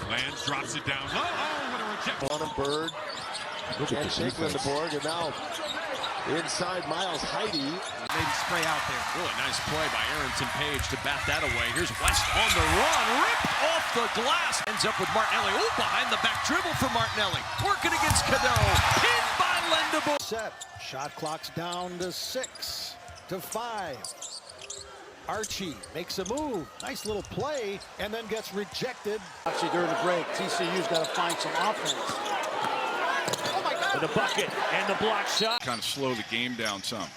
Lands, drops it down low. Oh, what a rejection. On a bird. Can't shake Lendeborg, and now inside Miles Heidi. Maybe spray out there. Really nice play by Aronson Page to bat that away. Here's West on the run. Ripped off the glass. Ends up with Martinelli. Oh, behind the back dribble for Martinelli. Working against Cadeau. Pinned by Lendeborg. Set. Shot clock's down to 6 to 5. Archie makes a move. Nice little play, and then gets rejected. Actually, during the break, TCU's got to find some offense. Oh my God! The bucket and the block shot. Kind of slow the game down some.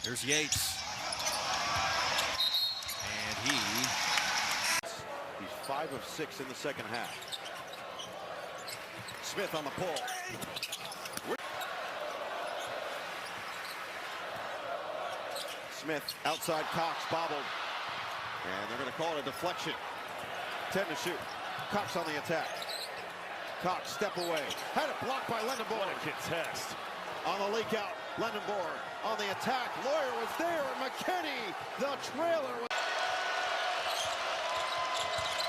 There's Yates. And he's 5 of 6 in the second half. Smith on the pull. Smith outside Cox, bobbled. And they're going to call it a deflection. 10 to shoot. Cox on the attack. Cox step away. Had it blocked by Lendeborg. What a contest. On the leak out, Lendeborg on the attack. Lawyer was there, and McKinney, the trailer.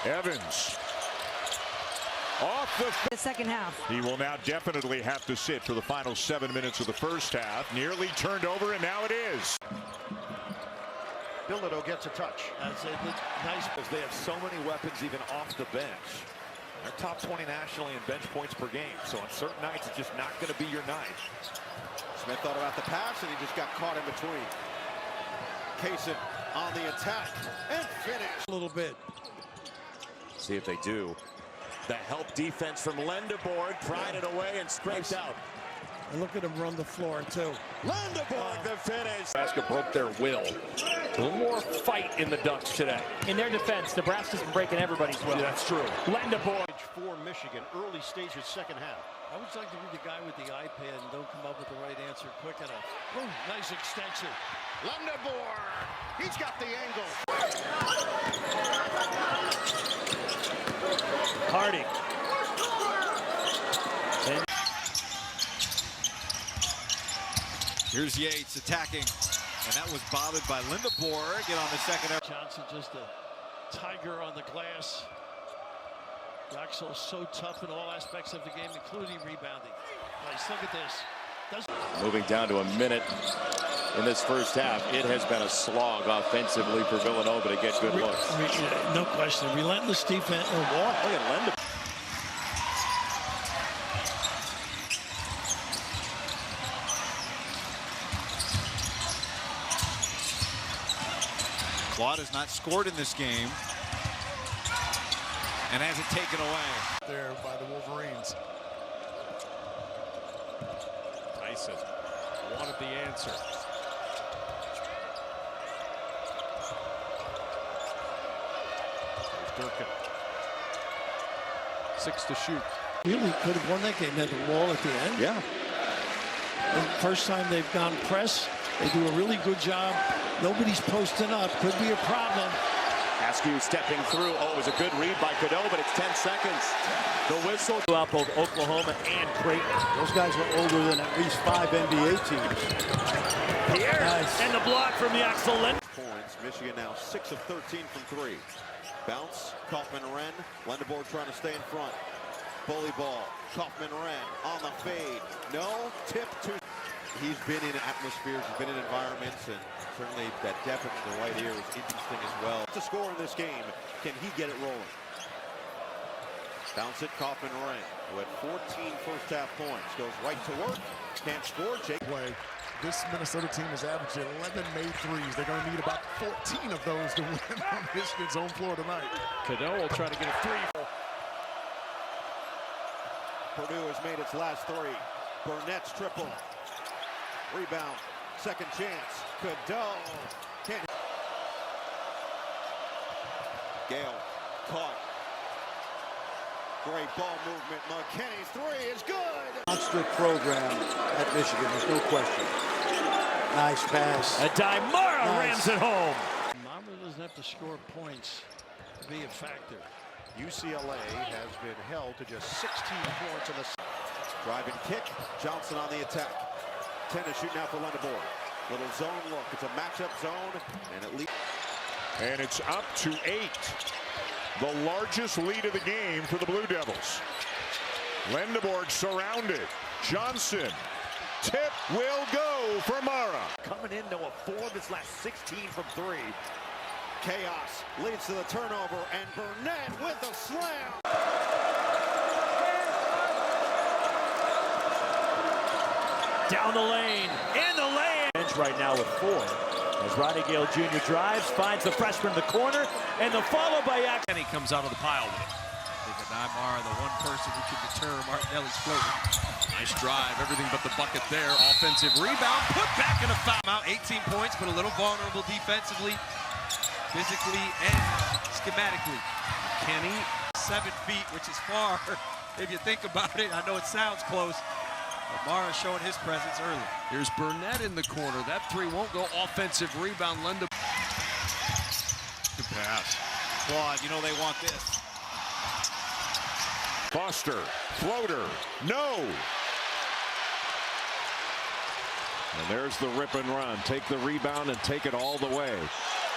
Evans. Off the second half. He will now definitely have to sit for the final 7 minutes of the first half. Nearly turned over, and now it is. Bilodeau gets a touch. That's nice because they have so many weapons even off the bench. They're top 20 nationally in bench points per game. So on certain nights, it's just not going to be your night. Smith thought about the pass, and he just got caught in between. Kaysen on the attack and finish. A little bit. See if they do. The help defense from Lendeborg, pried it away and scraped out. And look at him run the floor, too. Lendeborg, the finish. Nebraska broke their will. A little more fight in the Ducks today. In their defense, Nebraska's been breaking everybody's will. Yeah, that's true. Lendeborg. For Michigan, early stages, second half. I always like to be the guy with the iPad and don't come up with the right answer quick enough. Oh, nice extension. Lendeborg, he's got the angle. Harding. here's Yates attacking. And that was bobbed by Lendeborg. Get on the second. Johnson just a tiger on the glass. Yaxel so tough in all aspects of the game, including rebounding. Nice, look at this. Moving down to a minute in this first half. It has been a slog offensively for Villanova to get good looks. No question. Relentless defense. Look at Lendeborg. Claude has not scored in this game and has it taken away. There by the Wolverines. Tyson wanted the answer. Durkin. 6 to shoot. Really could have won that game. Had the wall at the end. Yeah. And first time they've gone press. They do a really good job. Nobody's posting up. Could be a problem. Askew stepping through. Oh, it was a good read by Cadeau, but it's 10 seconds. The whistle. Out both Oklahoma and Creighton. Those guys are older than at least 5 NBA teams. Pierce. Nice. And the block from Yaxel. Points. Michigan now 6 of 13 from 3. Bounce. Kaufman-Wren. Lendeborg trying to stay in front. Bully ball. Kaufman-Wren on the fade. No. Tip to. He's been in atmospheres, he's been in environments, and certainly that depth in the right ear is interesting as well. To score in this game, can he get it rolling? Bounce it, Kaufman-Wren, who had 14 first half points, goes right to work, can't score. Jake. This Minnesota team is averaging 11 made threes. They're going to need about 14 of those to win on Michigan's own floor tonight. Cadeau will try to get a 3. Purdue has made its last 3. Burnett's triple. Rebound, second chance. Cadeau can't. Gale caught. Great ball movement. McKinney's 3 is good. Monster program at Michigan, there's no question. Nice pass. Mara rams it home. Mama doesn't have to score points to be a factor. UCLA has been held to just 16 points in the Driving kick. Johnson on the attack. 10 to shoot now for Lendeborg. Little zone look. It's a matchup zone, and it leads. And it's up to 8. The largest lead of the game for the Blue Devils. Lendeborg surrounded. Johnson. Tip will go for Mara. Coming into a 4 of his last 16 from 3. Chaos leads to the turnover, and Burnett with a slam. Down the lane, in the lane. Bench right now with 4. As Rodney Gale Jr. drives, finds the freshman in the corner, and the follow by Yaxel. And he comes out of the pile with it. I think Mara, the one person who can deter Martinelli's floater. Nice drive, everything but the bucket there. Offensive rebound, put back in a foul. Out 18 points, but a little vulnerable defensively, physically, and schematically. Kenny, 7 feet, which is far. If you think about it, I know it sounds close. But Mara showing his presence early. Here's Burnett in the corner. That 3 won't go. Offensive rebound, Lendeborg. Good pass. Claude, you know they want this. Foster, floater, no. And there's the rip and run. Take the rebound and take it all the way.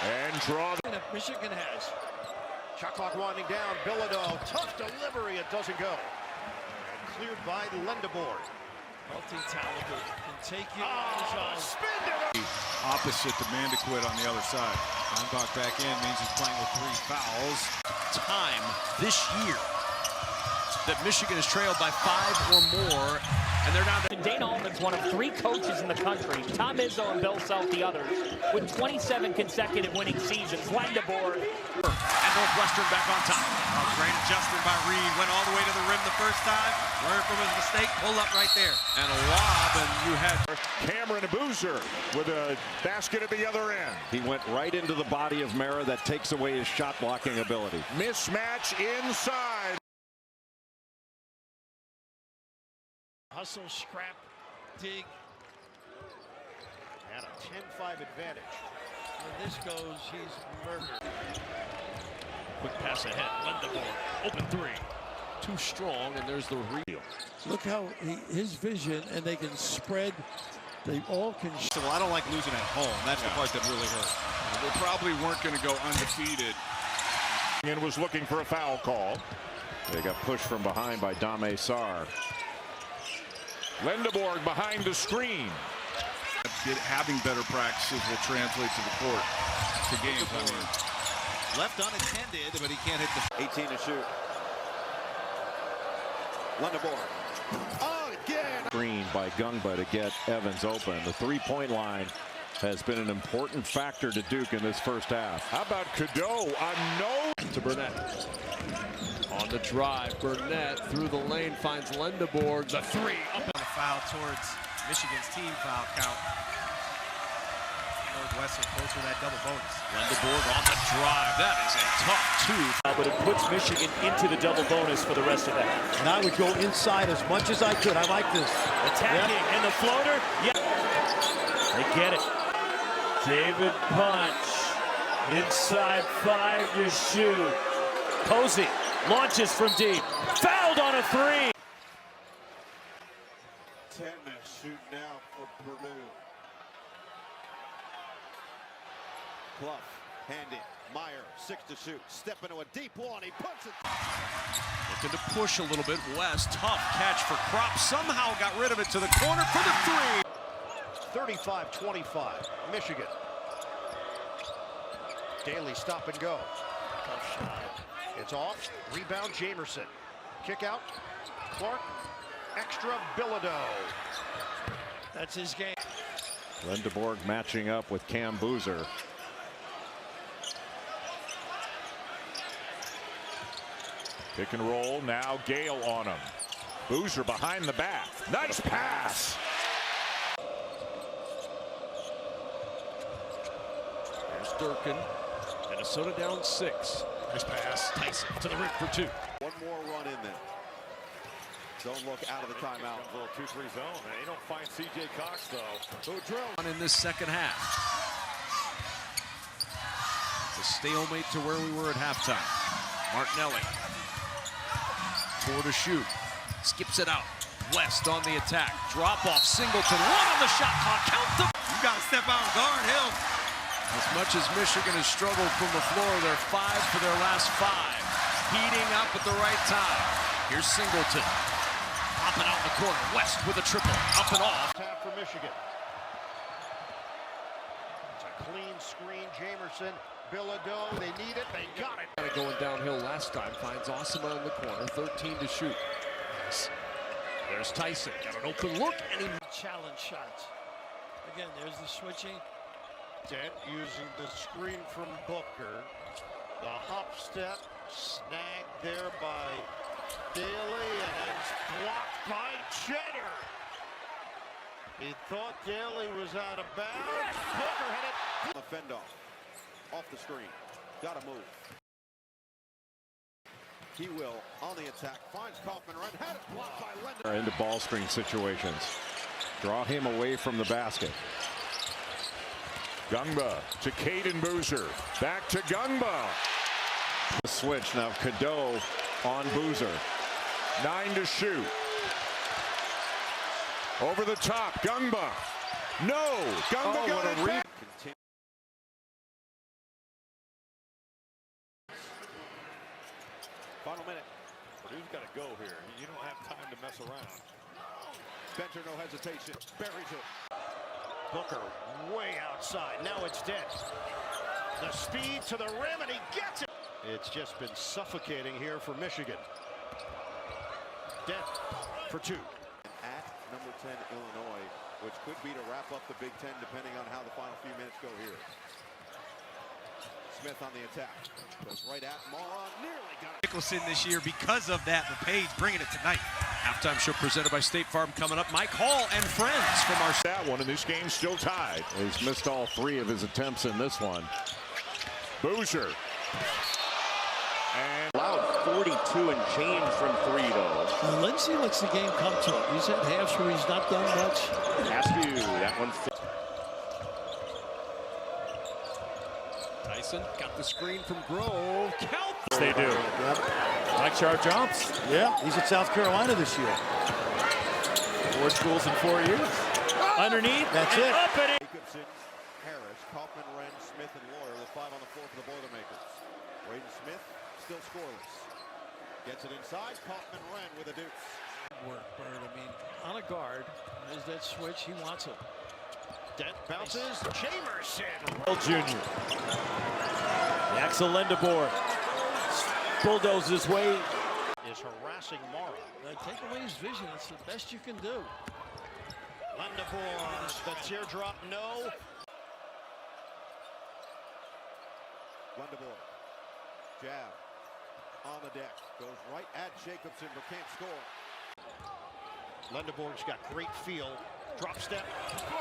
And draw. Michigan has. Shot clock winding down. Bilodeau, tough delivery. It doesn't go. And cleared by Lendeborg. Multi-talented, can take you on his own. Spin it. Opposite the man to quit on the other side. Steinbach back in means he's playing with 3 fouls. Time this year that Michigan is trailed by 5 or more, and they're down to. Dana Altman's one of 3 coaches in the country, Tom Izzo and Bill Self the others, with 27 consecutive winning seasons. Lendeborg. And Northwestern back on top. Great adjustment by Reed. Went all the way to the rim the first time. Learned from his mistake. Pull up right there. And a lob, and you had Cameron Boozer with a basket at the other end. He went right into the body of Mara. That takes away his shot blocking ability. Mismatch inside. Hustle, scrap, dig. And a 10-5 advantage. When this goes, he's murdered. Quick pass ahead. Lendeborg, open 3. too strong, and there's the real. Look how his vision, and they can spread. They all can. Well, I don't like losing at home. That's the part that really hurt. They probably weren't going to go undefeated. And was looking for a foul call. They got pushed from behind by Dame Sarr. Lendeborg behind the screen. Having better practices will translate to the court. To games, I mean. Left unattended, but he can't hit the 18 to shoot. Lendeborg. Oh, again. Screen by Gungba to get Evans open. The three-point line has been an important factor to Duke in this first half. How about Cadeau on no to Burnett. On the drive, Burnett through the lane finds Lendeborg. The three up and a foul towards Michigan's team foul count. Northwestern close to that double bonus. Lendeborg on the drive. That is a tough two. But it puts Michigan into the double bonus for the rest of the half. And I would go inside as much as I could. I like this. Attacking and the floater. Yeah. They get it. David Punch. Inside 5 to shoot. Posey launches from deep. Fouled on a 3. 10 to shoot now for Purdue. Clough, hand it. Meyer, 6 to shoot. Step into a deep one. He puts it. Looking to push a little bit. West, tough catch for Kropp. Somehow got rid of it to the corner for the 3. 35-25, Michigan. Daly stop and go. Tough shot. It's off. Rebound Jamerson. Kick out. Clark. Extra Bilodeau. That's his game. Lendeborg matching up with Cam Boozer. Pick and roll. Now Gale on him. Boozer behind the back. Nice pass. There's Durkin. Minnesota down 6. Nice pass. Tyson to the rim for 2. One more run in there. Don't look out of the timeout. A little 2-3 zone. They don't find C.J. Cox, though. Who drilled in this second half. It's a stalemate to where we were at halftime. Martinelli 4 to shoot. Skips it out. West on the attack. Drop off. Singleton. 1 on the shot clock. Count the. You got to step out and guard him. As much as Michigan has struggled from the floor, they're 5 for their last 5. Heating up at the right time. Here's Singleton. Popping out in the corner. West with a triple. Up and off. Tap for Michigan. It's a clean screen. Jamerson. Bilodeau. They need it. They got it. Going downhill last time. Finds Osama in the corner. 13 to shoot. There's Tyson. Got an open look. And he Challenge shots. Again, there's the switching. Dent using the screen from Booker. The hop step snagged there by Daly, and it's blocked by Cheddar. He thought Daly was out of bounds. Booker had it. The fend off the screen. Got to move. He will on the attack. Finds Kaufman. Run. Had it blocked by Lendeborg. Into ball screen situations. Draw him away from the basket. Gungba to Caden Boozer. Back to Gungba. The switch now. Cadeau on Boozer. 9 to shoot. Over the top. Gungba. No. Gungba got it back. Final minute. Purdue's got to go here. You don't have time to mess around. Bencher, no hesitation. Buries it. Booker way outside. Now it's Dent. The speed to the rim, and he gets it. It's just been suffocating here for Michigan. Dent for 2. At number 10, Illinois, which could be to wrap up the Big Ten, depending on how the final few minutes go here. Smith on the attack. Goes right at Mara. Nearly got it. Nicholson this year because of that. The Page bringing it tonight. halftime show presented by State Farm coming up. Mike Hall and friends from our. That one, and this game's still tied. He's missed all 3 of his attempts in this one. Boozer. And allowed 42 and change from 3, though. Now, Lindsey lets the game come to him. He's had halves where he's not done much. Askew, that one. Tyson got the screen from Grove. Count. They do. Yep. Mike Char jumps. Yeah, he's at South Carolina this year. 4 schools in 4 years. Underneath. That's it. Up and in. Jacobson, Harris, Kaufman, Wren, Smith, and Lawyer, the 5 on the floor for the Boilermakers. Braden Smith still scoreless. Gets it inside. Kaufman, Wren with a deuce. Work, Bird. I mean, on a guard, there's that switch. He wants it. Dent bounces. Jamerson. Jr. Yaxel Lendeborg bulldozes his way. Is harassing Mara. Take away his vision. It's the best you can do. Lendeborg. The teardrop. No. Lendeborg. Jab. On the deck. Goes right at Jacobson, but can't score. Lendeborg's got great feel. Drop step.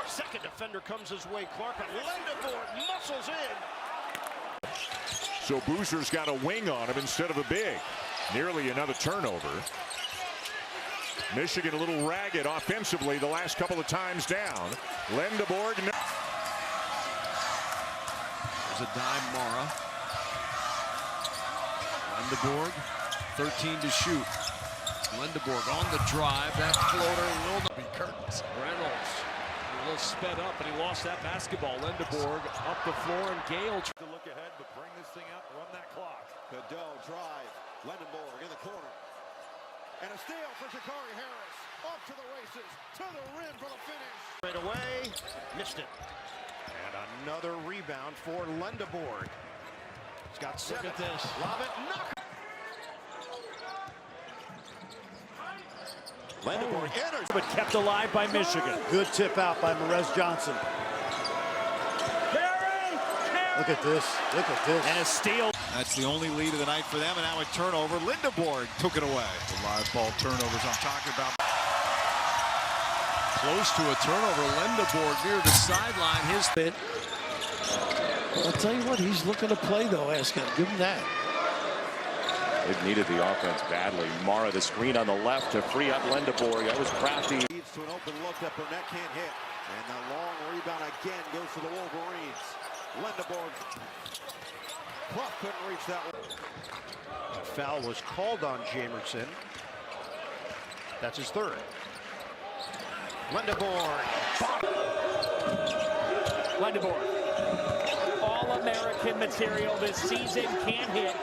Second defender comes his way. Clark, but Lendeborg muscles in. so Boozer's got a wing on him instead of a big. Nearly another turnover. Michigan a little ragged offensively the last couple of times down. Lendeborg. There's a dime, Mara. Lendeborg, 13 to shoot. Lendeborg on the drive. That floater will not be curtains. Reynolds a little sped up, and he lost that basketball. Lendeborg up the floor, and Gale To look ahead, but bring this thing out and run that clock. Cadeau drive. Lendeborg in the corner. And a steal for Sha'Carri Harris. Off to the races. To the rim for the finish. Right away. Missed it. And another rebound for Lendeborg. He's got 7. Look at this. Lob it. Knock. Lendeborg enters. But kept alive by Michigan. Good tip out by Marez Johnson. Look at this. Look at this. And a steal. That's the only lead of the night for them, and now a turnover. Lendeborg took it away. The live ball turnovers I'm talking about. close to a turnover. Lendeborg near the sideline. His bit. I'll tell you what, he's looking to play though. Ask him. Give him that. They've needed the offense badly. Mara, the screen on the left to free up Lendeborg. That was crafty. Leads to an open look that Burnett can't hit. And the long rebound again goes to the Wolverines. Lendeborg. Clough couldn't reach that one. The foul was called on Jamerson. That's his third. Lendeborg. Lendeborg, All-American material this season, can't hit.